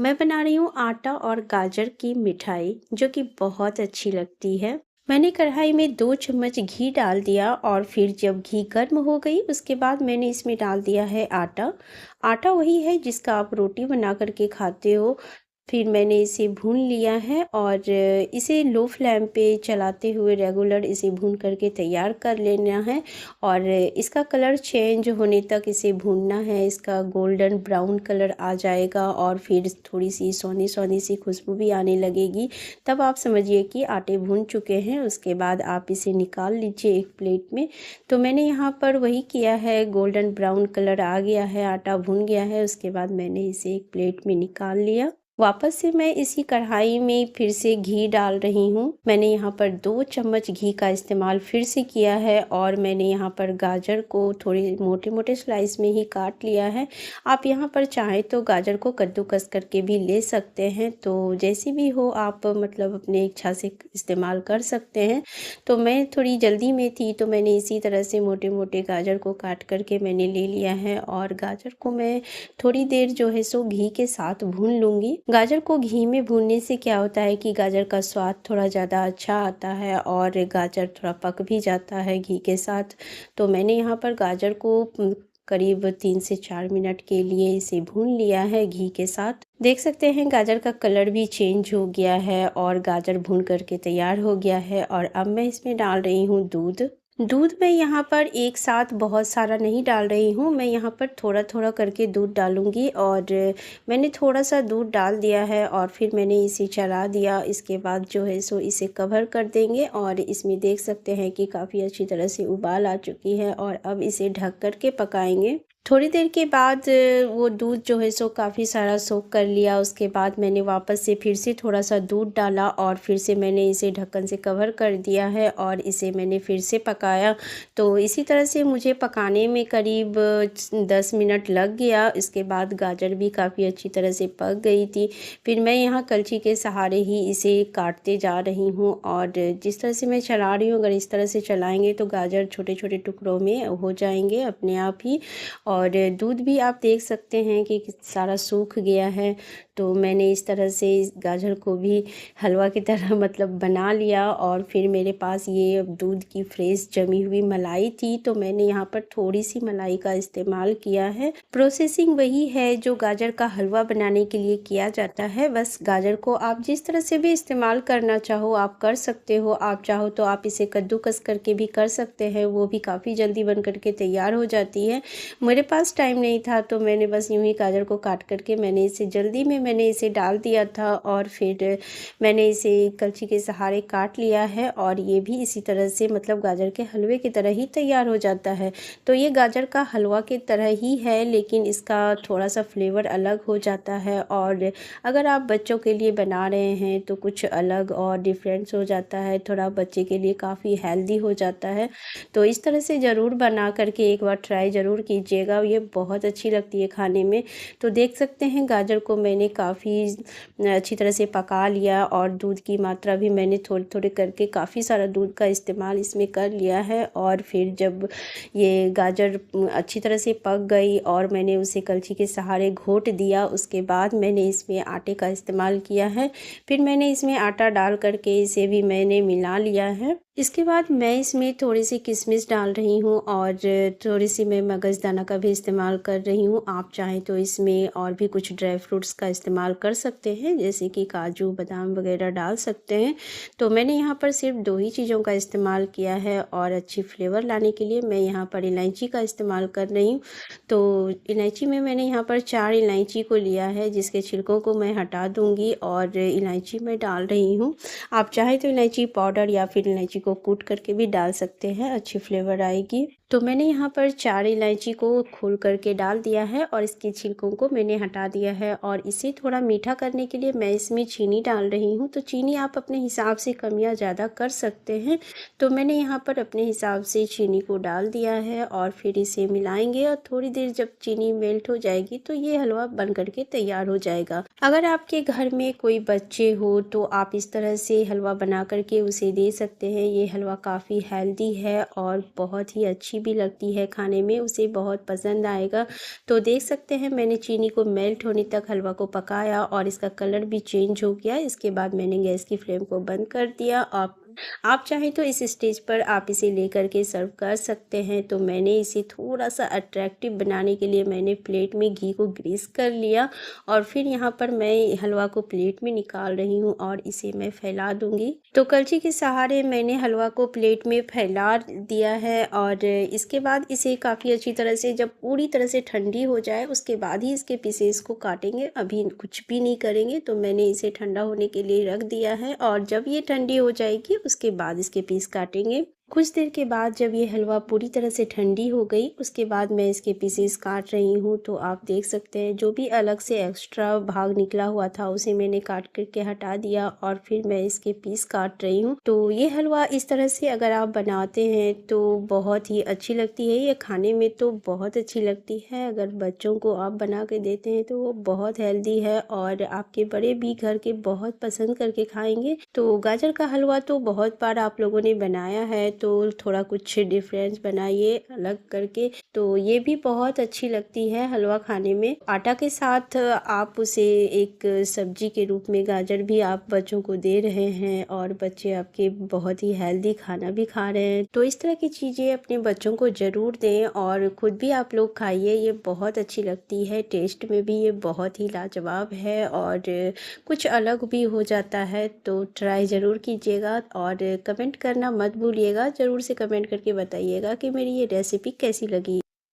मैं बना रही हूँ आटा और गाजर की मिठाई जो कि बहुत अच्छी लगती है। मैंने कढ़ाई में 2 चम्मच घी डाल दिया और फिर जब घी गर्म हो गई उसके बाद मैंने इसमें डाल दिया है आटा। आटा वही है जिसका आप रोटी बना कर के खाते हो। फिर मैंने इसे भून लिया है और इसे लो फ्लेम पे चलाते हुए रेगुलर इसे भून करके तैयार कर लेना है और इसका कलर चेंज होने तक इसे भूनना है। इसका गोल्डन ब्राउन कलर आ जाएगा और फिर थोड़ी सी सोनी सोनी सी खुशबू भी आने लगेगी। तब आप समझिए कि आटे भून चुके हैं। उसके बाद आप इसे निकाल लीजिए एक प्लेट में। तो मैंने यहाँ पर वही किया है, गोल्डन ब्राउन कलर आ गया है, आटा भून गया है। उसके बाद मैंने इसे एक प्लेट में निकाल लिया। वापस से मैं इसी कढ़ाई में फिर से घी डाल रही हूँ। मैंने यहाँ पर 2 चम्मच घी का इस्तेमाल फिर से किया है और मैंने यहाँ पर गाजर को थोड़े मोटे मोटे स्लाइस में ही काट लिया है। आप यहाँ पर चाहें तो गाजर को कद्दूकस करके भी ले सकते हैं, तो जैसी भी हो आप मतलब अपने इच्छा से इस्तेमाल कर सकते हैं। तो मैं थोड़ी जल्दी में थी तो मैंने इसी तरह से मोटे मोटे गाजर को काट करके मैंने ले लिया है और गाजर को मैं थोड़ी देर जो है सो घी के साथ भून लूँगी। गाजर को घी में भूनने से क्या होता है कि गाजर का स्वाद थोड़ा ज़्यादा अच्छा आता है और गाजर थोड़ा पक भी जाता है घी के साथ। तो मैंने यहाँ पर गाजर को करीब 3 से 4 मिनट के लिए इसे भून लिया है घी के साथ। देख सकते हैं गाजर का कलर भी चेंज हो गया है और गाजर भून करके तैयार हो गया है। और अब मैं इसमें डाल रही हूँ दूध। दूध मैं यहाँ पर एक साथ बहुत सारा नहीं डाल रही हूँ, मैं यहाँ पर थोड़ा थोड़ा करके दूध डालूँगी और मैंने थोड़ा सा दूध डाल दिया है और फिर मैंने इसे चला दिया। इसके बाद जो है सो इसे कवर कर देंगे और इसमें देख सकते हैं कि काफ़ी अच्छी तरह से उबाल आ चुकी है और अब इसे ढक कर के पकाएंगे। थोड़ी देर के बाद वो दूध जो है सो काफ़ी सारा सोख कर लिया। उसके बाद मैंने वापस से फिर से थोड़ा सा दूध डाला और फिर से मैंने इसे ढक्कन से कवर कर दिया है और इसे मैंने फिर से पकाया। तो इसी तरह से मुझे पकाने में करीब 10 मिनट लग गया। इसके बाद गाजर भी काफ़ी अच्छी तरह से पक गई थी। फिर मैं यहाँ कलछी के सहारे ही इसे काटते जा रही हूँ और जिस तरह से मैं चला रही हूँ, अगर इस तरह से चलाएँगे तो गाजर छोटे छोटे टुकड़ों में हो जाएंगे अपने आप ही। और दूध भी आप देख सकते हैं कि सारा सूख गया है। तो मैंने इस तरह से इस गाजर को भी हलवा की तरह मतलब बना लिया और फिर मेरे पास ये दूध की फ्रेश जमी हुई मलाई थी तो मैंने यहाँ पर थोड़ी सी मलाई का इस्तेमाल किया है। प्रोसेसिंग वही है जो गाजर का हलवा बनाने के लिए किया जाता है। बस गाजर को आप जिस तरह से भी इस्तेमाल करना चाहो आप कर सकते हो। आप चाहो तो आप इसे कद्दूकस करके भी कर सकते हैं, वो भी काफ़ी जल्दी बन करके तैयार हो जाती है। मेरे पास टाइम नहीं था तो मैंने बस यूं ही गाजर को काट करके मैंने इसे जल्दी में मैंने इसे डाल दिया था और फिर मैंने इसे कलछी के सहारे काट लिया है और ये भी इसी तरह से मतलब गाजर के हलवे की तरह ही तैयार हो जाता है। तो ये गाजर का हलवा की तरह ही है लेकिन इसका थोड़ा सा फ्लेवर अलग हो जाता है और अगर आप बच्चों के लिए बना रहे हैं तो कुछ अलग और डिफरेंस हो जाता है, थोड़ा बच्चे के लिए काफ़ी हेल्दी हो जाता है। तो इस तरह से ज़रूर बना करके एक बार ट्राई ज़रूर कीजिएगा, ये बहुत अच्छी लगती है खाने में। तो देख सकते हैं गाजर को मैंने काफ़ी अच्छी तरह से पका लिया और दूध की मात्रा भी मैंने थोड़े थोड़े करके काफ़ी सारा दूध का इस्तेमाल इसमें कर लिया है। और फिर जब ये गाजर अच्छी तरह से पक गई और मैंने उसे कलछी के सहारे घोट दिया, उसके बाद मैंने इसमें आटे का इस्तेमाल किया है। फिर मैंने इसमें आटा डाल करके इसे भी मैंने मिला लिया है। इसके बाद मैं इसमें थोड़ी सी किशमिश डाल रही हूँ और थोड़ी सी मैं मगज़दाना का भी इस्तेमाल कर रही हूँ। आप चाहें तो इसमें और भी कुछ ड्राई फ्रूट्स का इस्तेमाल कर सकते हैं, जैसे कि काजू बादाम वगैरह डाल सकते हैं। तो मैंने यहाँ पर सिर्फ 2 ही चीज़ों का इस्तेमाल किया है और अच्छी फ्लेवर लाने के लिए मैं यहाँ पर इलायची का इस्तेमाल कर रही हूँ। तो इलायची में मैंने यहाँ पर 4 इलायची को लिया है जिसके छिलकों को मैं हटा दूँगी और इलायची मैं डाल रही हूँ। आप चाहें तो इलायची पाउडर या फिर इलायची को कूट करके भी डाल सकते हैं, अच्छी फ्लेवर आएगी। तो मैंने यहाँ पर 4 इलायची को खोल करके डाल दिया है और इसके छिलकों को मैंने हटा दिया है और इसे थोड़ा मीठा करने के लिए मैं इसमें चीनी डाल रही हूँ। तो चीनी आप अपने हिसाब से कम या ज़्यादा कर सकते हैं। तो मैंने यहाँ पर अपने हिसाब से चीनी को डाल दिया है और फिर इसे मिलाएंगे और थोड़ी देर जब चीनी मेल्ट हो जाएगी तो ये हलवा बन करके तैयार हो जाएगा। अगर आपके घर में कोई बच्चे हो तो आप इस तरह से हलवा बना करके उसे दे सकते हैं। ये हलवा काफ़ी हेल्दी है और बहुत ही अच्छी भी लगती है खाने में, उसे बहुत पसंद आएगा। तो देख सकते हैं मैंने चीनी को मेल्ट होने तक हलवा को पकाया और इसका कलर भी चेंज हो गया। इसके बाद मैंने गैस की फ्लेम को बंद कर दिया। आप चाहें तो इस स्टेज पर आप इसे लेकर के सर्व कर सकते हैं। तो मैंने इसे थोड़ा-सा अट्रैक्टिव बनाने के लिए मैंने प्लेट में घी को ग्रीस कर लिया और फिर यहाँ पर मैं हलवा को प्लेट में निकाल रही हूँ और इसे मैं फैला दूँगी। तो कलछी के सहारे मैंने हलवा को प्लेट में फैला दिया है और इसके बाद इसे काफ़ी अच्छी तरह से जब पूरी तरह से ठंडी हो जाए उसके बाद ही इसके पीसेस को काटेंगे, अभी कुछ भी नहीं करेंगे। तो मैंने इसे ठंडा होने के लिए रख दिया है और जब ये ठंडी हो जाएगी उसके बाद इसके पीस काटेंगे। कुछ देर के बाद जब ये हलवा पूरी तरह से ठंडी हो गई उसके बाद मैं इसके पीसेस काट रही हूँ। तो आप देख सकते हैं जो भी अलग से एक्स्ट्रा भाग निकला हुआ था उसे मैंने काट करके हटा दिया और फिर मैं इसके पीस काट रही हूँ। तो ये हलवा इस तरह से अगर आप बनाते हैं तो बहुत ही अच्छी लगती है, ये खाने में तो बहुत अच्छी लगती है। अगर बच्चों को आप बना के देते हैं तो वो बहुत हेल्दी है और आपके बड़े भी घर के बहुत पसंद करके खाएंगे। तो गाजर का हलवा तो बहुत बार आप लोगों ने बनाया है, तो थोड़ा कुछ डिफरेंस बनाइए अलग करके। तो ये भी बहुत अच्छी लगती है हलवा खाने में। आटा के साथ आप उसे एक सब्जी के रूप में गाजर भी आप बच्चों को दे रहे हैं और बच्चे आपके बहुत ही हेल्दी खाना भी खा रहे हैं। तो इस तरह की चीज़ें अपने बच्चों को ज़रूर दें और ख़ुद भी आप लोग खाइए, ये बहुत अच्छी लगती है। टेस्ट में भी ये बहुत ही लाजवाब है और कुछ अलग भी हो जाता है। तो ट्राई ज़रूर कीजिएगा और कमेंट करना मत भूलिएगा। ज़रूर से कमेंट करके बताइएगा कि मेरी ये रेसिपी कैसी लगी।